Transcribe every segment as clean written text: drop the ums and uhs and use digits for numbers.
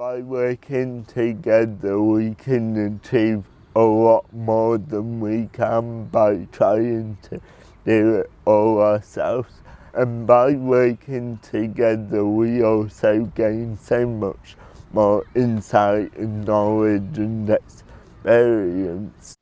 By working together we can achieve a lot more than we can by trying to do it all ourselves. And by working together we also gain so much more insight and knowledge and experience.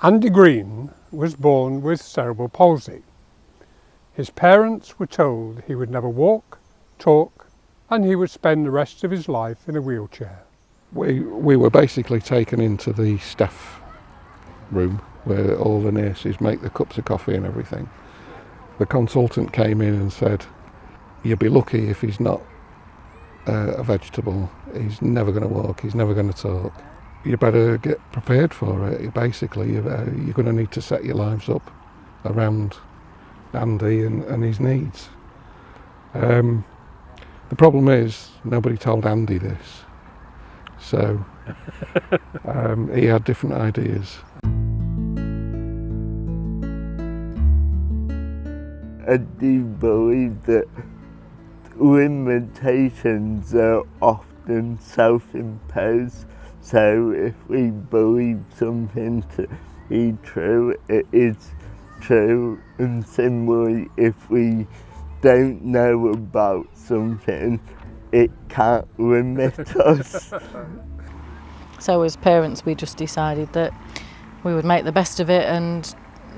Andy Green was born with cerebral palsy. His parents were told he would never walk, talk, and he would spend the rest of his life in a wheelchair. We were basically taken into the staff room where all the nurses make the cups of coffee and everything. The consultant came in and said, "You'll be lucky if he's not a vegetable. He's never going to walk, he's never going to talk. You better get prepared for it. Basically, you're going to need to set your lives up around Andy and his needs." The problem is, nobody told Andy this. So he had different ideas. I do believe that limitations are often self-imposed, so if we believe something to be true, it is true, and similarly if we don't know about something, it can't limit us. So as parents we just decided that we would make the best of it and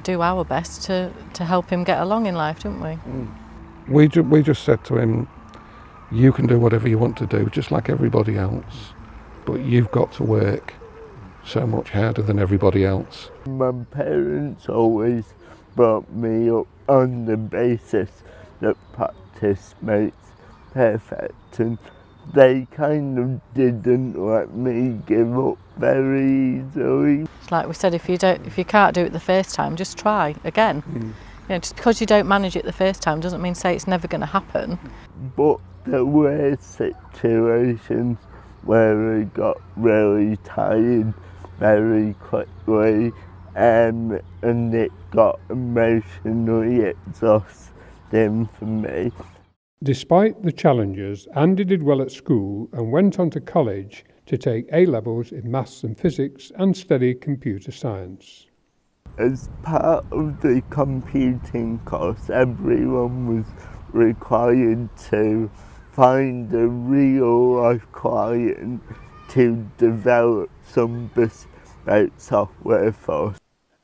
do our best to help him get along in life, didn't we? We just said to him, you can do whatever you want to do, just like everybody else, but you've got to work so much harder than everybody else. My parents always brought me up on the basis that practice makes perfect, and they kind of didn't let me give up very easily. It's like we said, if you can't do it the first time, just try again. You know, just because you don't manage it the first time doesn't mean say it's never going to happen. But there were situations where I got really tired very quickly, and it got emotionally exhausting for me. Despite the challenges, Andy did well at school and went on to college to take A-levels in maths and physics and study computer science. As part of the computing course, everyone was required to find a real-life client to develop some bespoke software for.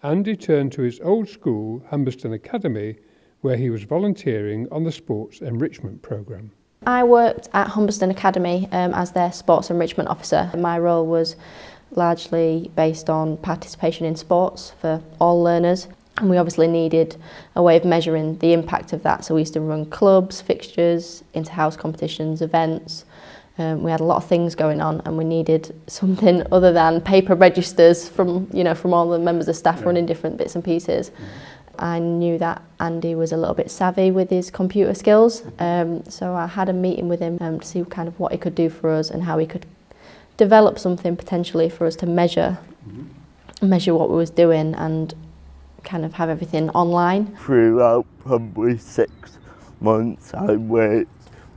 Andy turned to his old school, Humberston Academy, where he was volunteering on the sports enrichment programme. I worked at Humberston Academy as their sports enrichment officer. My role was largely based on participation in sports for all learners, and we obviously needed a way of measuring the impact of that. So we used to run clubs, fixtures, inter-house competitions, events. We had a lot of things going on, and we needed something other than paper registers from all the members of staff running different bits and pieces. I knew that Andy was a little bit savvy with his computer skills, so I had a meeting with him to see kind of what he could do for us and how he could develop something potentially for us to measure what we was doing and kind of have everything online. Throughout probably 6 months I worked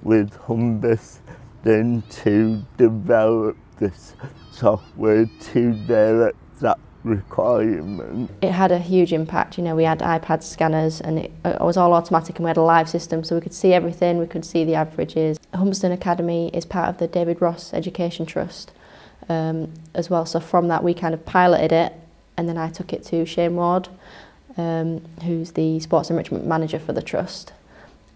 with Humberston to develop this software to their exact requirement. It had a huge impact. You know, we had iPad scanners and it was all automatic, and we had a live system so we could see everything, we could see the averages. Humberston Academy is part of the David Ross Education Trust as well, so from that we kind of piloted it, and then I took it to Shane Ward, who's the sports enrichment manager for the trust,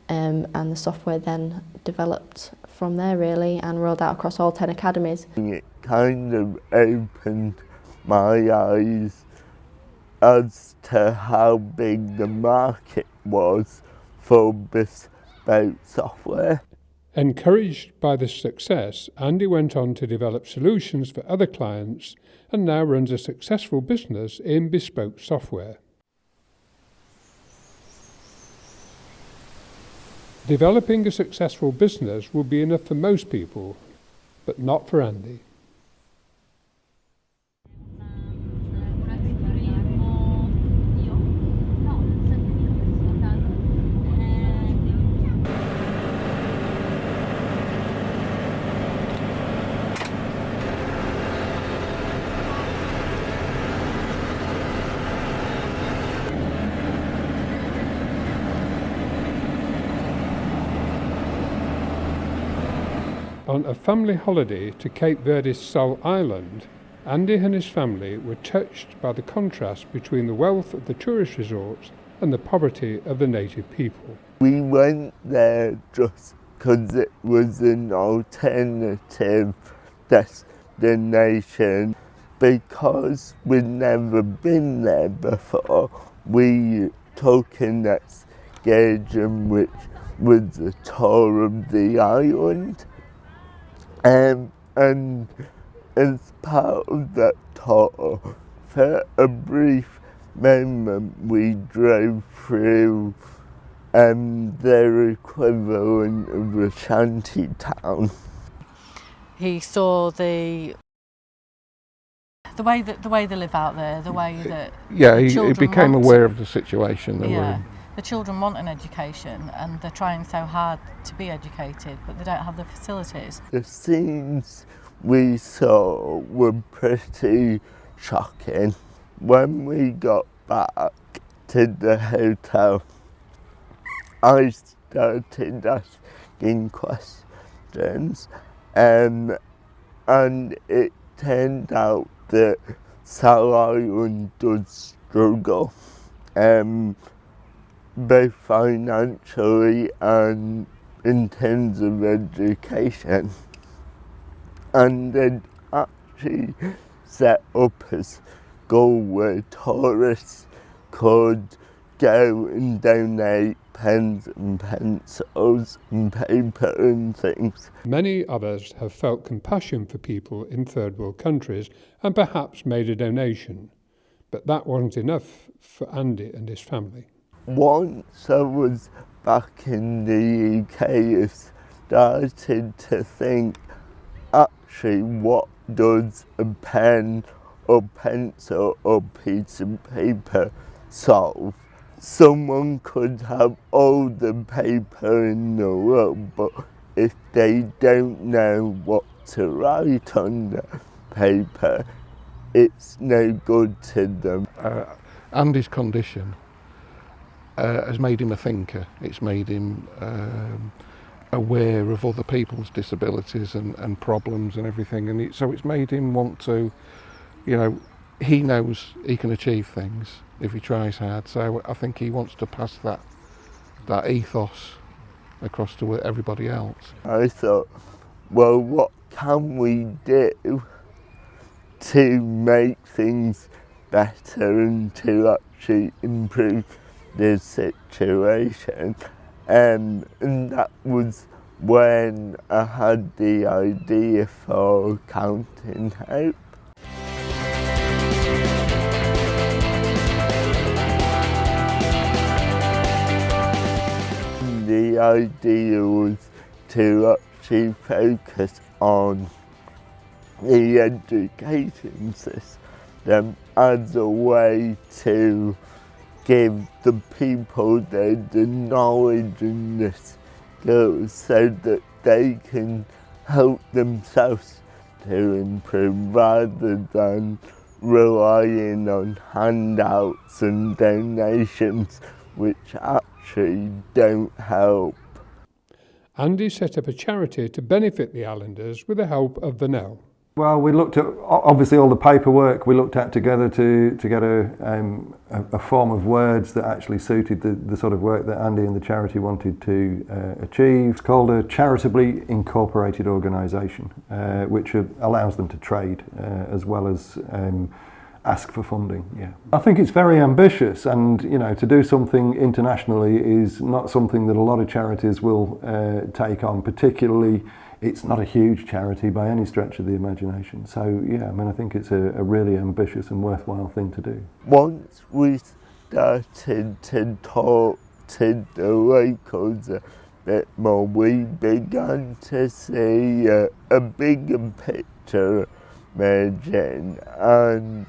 and the software then developed from there really and rolled out across all 10 academies. It kind of opened my eyes as to how big the market was for bespoke software. Encouraged by this success, Andy went on to develop solutions for other clients and now runs a successful business in bespoke software. Developing a successful business will be enough for most people, but not for Andy. On a family holiday to Cape Verde's Sol Island, Andy and his family were touched by the contrast between the wealth of the tourist resorts and the poverty of the native people. We went there just because it was an alternative destination. Because we'd never been there before, we took an excursion which was a tour of the island. And as part of that tour, for a brief moment, we drove through their equivalent of a shanty town. He saw the way they live out there, the way that he became aware of the situation they were in. The children want an education and they're trying so hard to be educated, but they don't have the facilities. The scenes we saw were pretty shocking. When we got back to the hotel, I started asking questions, and it turned out that Sol Island does struggle, both financially and in terms of education. And they'd actually set up a school where tourists could go and donate pens and pencils and paper and things. Many of us have felt compassion for people in third world countries and perhaps made a donation, but that wasn't enough for Andy and his family. Once I was back in the UK, I started to think, actually, what does a pen or pencil or piece of paper solve? Someone could have all the paper in the world, but if they don't know what to write on the paper, it's no good to them. Andy's condition has made him a thinker. It's made him aware of other people's disabilities and problems and everything, and so it's made him want to, he knows he can achieve things if he tries hard, so I think he wants to pass that ethos across to everybody else. I thought, well, what can we do to make things better and to actually improve the situation? And that was when I had the idea for Counting Hope. The idea was to actually focus on the education system as a way to give the people the knowledge and the skills so that they can help themselves to improve rather than relying on handouts and donations which actually don't help. Andy set up a charity to benefit the islanders with the help of the Nell. Well, we looked at obviously all the paperwork we looked at together to get a form of words that actually suited the sort of work that Andy and the charity wanted to achieve. It's called a charitably incorporated organisation, which allows them to trade as well as ask for funding. Yeah, I think it's very ambitious, and to do something internationally is not something that a lot of charities will take on. Particularly, it's not a huge charity by any stretch of the imagination. So yeah, I think it's a really ambitious and worthwhile thing to do. Once we started to talk to the locals a bit more, we began to see a bigger picture emerging, and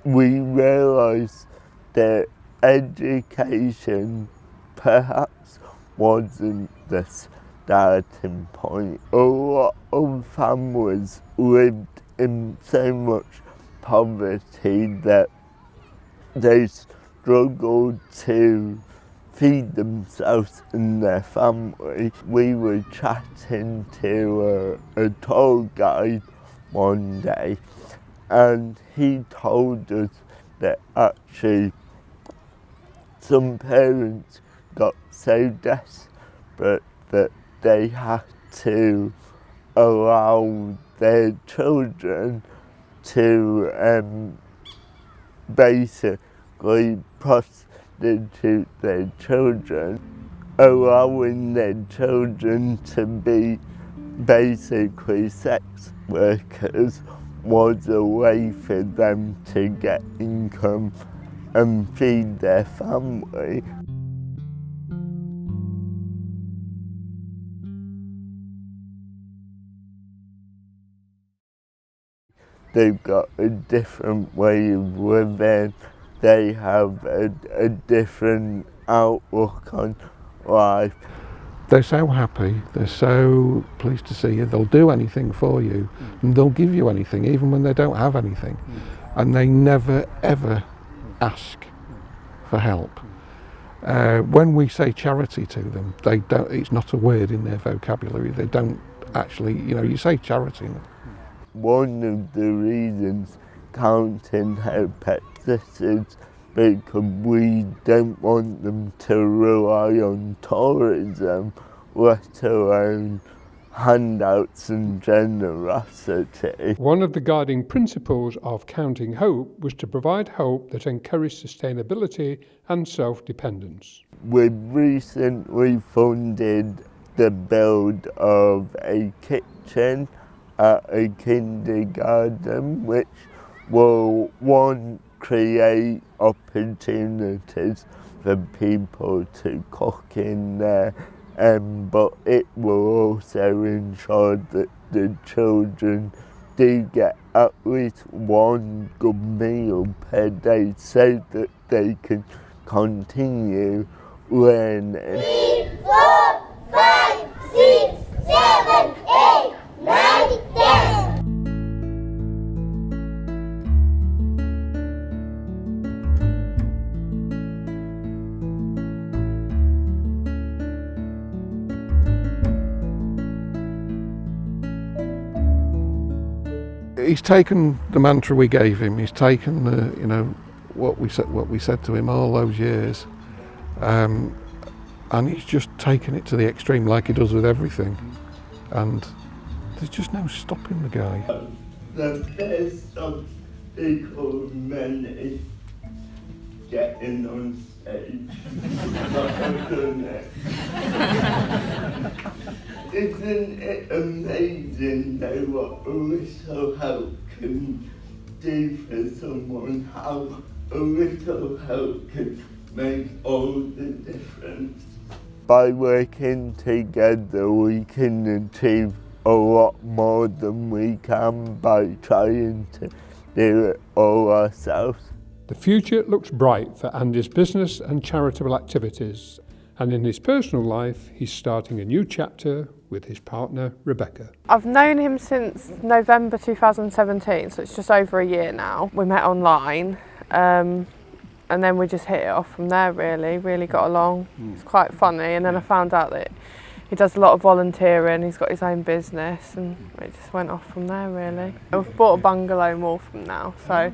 we realised that education perhaps wasn't the starting point. A lot of families lived in so much poverty that they struggled to feed themselves and their family. We were chatting to a tour guide one day, and he told us that actually some parents got so desperate that they had to allow their children to basically prostitute their children, allowing their children to be basically sex workers was a way for them to get income and feed their family. They've got a different way of living, they have a different outlook on life. They're so happy, they're so pleased to see you, they'll do anything for you, and they'll give you anything, even when they don't have anything. And they never ever ask for help. When we say charity to them, they don't, it's not a word in their vocabulary, they don't actually, you say charity. One of the reasons Counting Hope exists because we don't want them to rely on tourism, let alone handouts and generosity. One of the guiding principles of Counting Hope was to provide hope that encouraged sustainability and self-dependence. We've recently funded the build of a kitchen at a kindergarten, which will, one, create opportunities for people to cook in there, but it will also ensure that the children do get at least one good meal per day so that they can continue learning. 3, 4, 5, 6, 7, 8, 9, 10. He's taken the mantra we gave him. He's taken the, what we said to him all those years, and he's just taken it to the extreme, like he does with everything. And there's just no stopping the guy. The first obstacle many getting on stage. Isn't it amazing though what a little help can do for someone, how a little help can make all the difference? By working together we can achieve a lot more than we can by trying to do it all ourselves. The future looks bright for Andy's business and charitable activities, and in his personal life he's starting a new chapter with his partner Rebecca. I've known him since November 2017, so it's just over a year now. We met online, and then we just hit it off from there really got along. It's quite funny, and then I found out that he does a lot of volunteering, he's got his own business, and it just went off from there really. We've bought a bungalow in Waltham now, so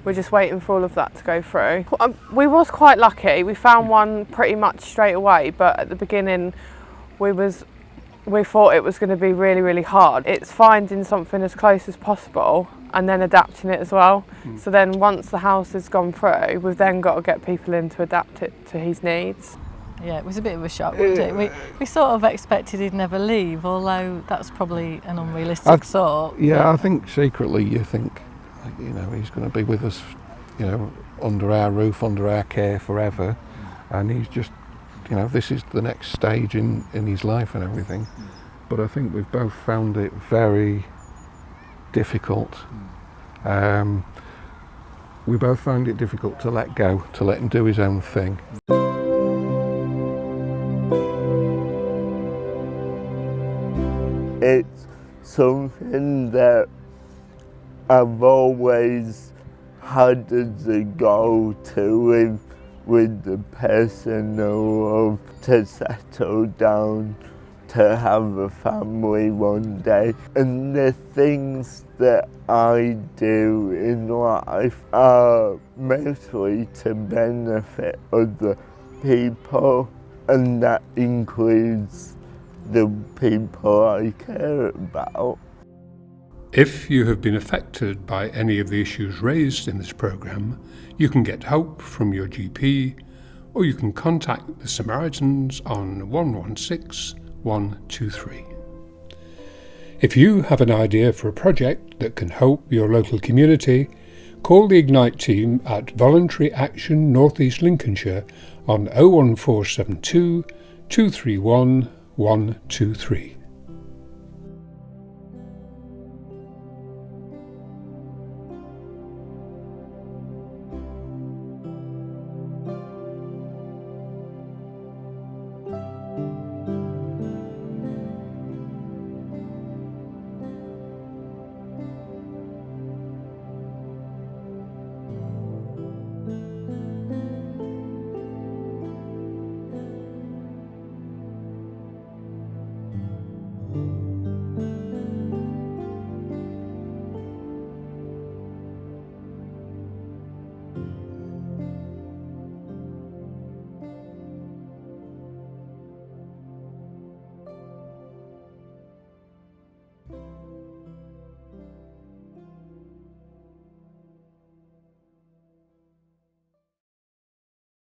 we're just waiting for all of that to go through. We was quite lucky, we found one pretty much straight away, but at the beginning we thought it was going to be really hard. It's finding something as close as possible and then adapting it as well. So then once the house has gone through, we've then got to get people in to adapt it to his needs. Yeah, it was a bit of a shock, wasn't it? We sort of expected he'd never leave, although that's probably an unrealistic thought. Yeah, I think secretly you think, he's going to be with us, under our roof, under our care forever, and he's just, this is the next stage in his life and everything. But I think we've both found it very difficult. We both found it difficult to let go, to let him do his own thing. It's something that I've always had as a goal to live with the person I love, to settle down, to have a family one day. And the things that I do in life are mostly to benefit other people, and that includes the people I care about. If you have been affected by any of the issues raised in this programme, you can get help from your GP, or you can contact the Samaritans on 116 123. If you have an idea for a project that can help your local community, call the Ignite team at Voluntary Action North East Lincolnshire on 01472 231 123.